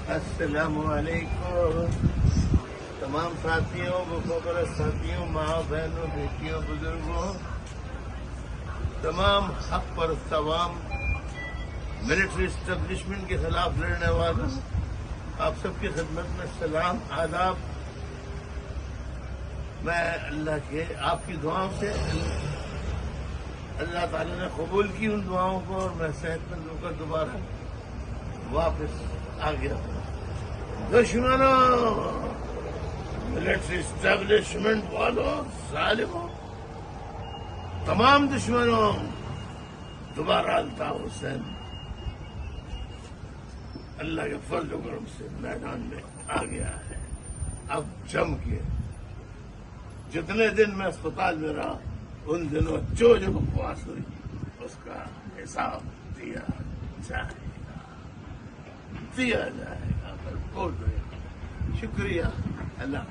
السلام علیکم تمام ساتھیوں، مخبر ساتھیوں، ماں بہنوں، بیٹیوں، بزرگوں، تمام حق پر تمام ملٹری اسٹیبلشمنٹ کے خلاف لڑنے والوں، آپ سب کی خدمت میں سلام، آداب۔ میں اللہ کے آپ کی دعاؤں سے اللہ تعالی نے قبول کی ان دعاؤں کو، اور میں صحت مند ہو کر دوبارہ واپس آ گیا۔ دشمنوں، ملٹری اسٹیبلشمنٹ والوں، ظالموں، تمام دشمنوں، دوبارہ الطاف حسین اللہ کے فضل و کرم سے میدان میں آ گیا ہے۔ اب جم کے جتنے دن میں اسپتال میں رہا ان دنوں جو بکواس ہوئی اس کا حساب دیا جائے گا، بھرپور شکریہ۔ اللہ